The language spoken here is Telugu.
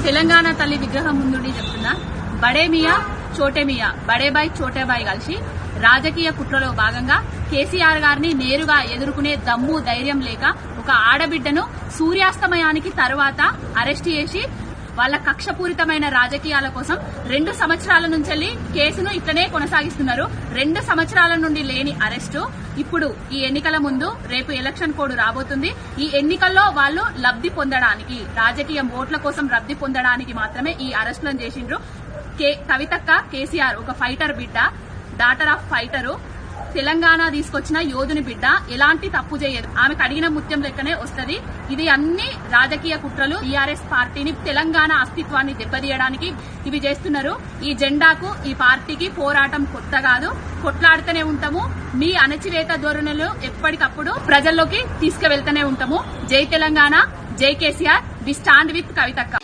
తెలంగాణ తల్లి విగ్రహం ముందుండి చెప్తున్నా, బడే మియా చోటే మియా, బడే బాయ్ చోటే బాయ్ కలిసి రాజకీయ కుట్రలో భాగంగా కేసీఆర్ గారిని నేరుగా ఎదుర్కొనే దమ్ము ధైర్యం లేక ఒక ఆడబిడ్డను సూర్యాస్తమయానికి తర్వాత అరెస్ట్ చేసి వాళ్ళ కక్షపూరితమైన రాజకీయాల కోసం 2 సంవత్సరాల నుంచి కేసును ఇట్లనే కొనసాగిస్తున్నారు. 2 సంవత్సరాల నుండి లేని అరెస్టు ఇప్పుడు ఈ ఎన్నికల ముందు రేపు ఎలక్షన్ కోడ్ రాబోతుంది. ఈ ఎన్నికల్లో వాళ్ళు లబ్ధి పొందడానికి, రాజకీయ ఓట్ల కోసం లబ్ధి పొందడానికి మాత్రమే ఈ అరెస్టులను చేసిండ్రు. కవితక్క కేసీఆర్ ఒక ఫైటర్ బిడ్డ, డాటర్ ఆఫ్ ఫైటరు, తెలంగాణ తీసుకొచ్చిన యోధుని బిడ్డ, ఎలాంటి తప్పు చేయదు. ఆమెకు అడిగిన ముత్యం లెక్కనే వస్తది. ఇది అన్ని రాజకీయ కుట్రలు. టీఆర్ఎస్ పార్టీని, తెలంగాణ అస్తిత్వాన్ని దెబ్బతీయడానికి ఇవి చేస్తున్నారు. ఈ జెండాకు, ఈ పార్టీకి పోరాటం కొత్త కాదు, కొట్లాడుతూనే ఉంటాము. మీ అణచివేత ధోరణులు ఎప్పటికప్పుడు ప్రజల్లోకి తీసుకువెళ్తూనే ఉంటాము. జై తెలంగాణ, జై కేసీఆర్, వి స్టాండ్ విత్ కవితక్క.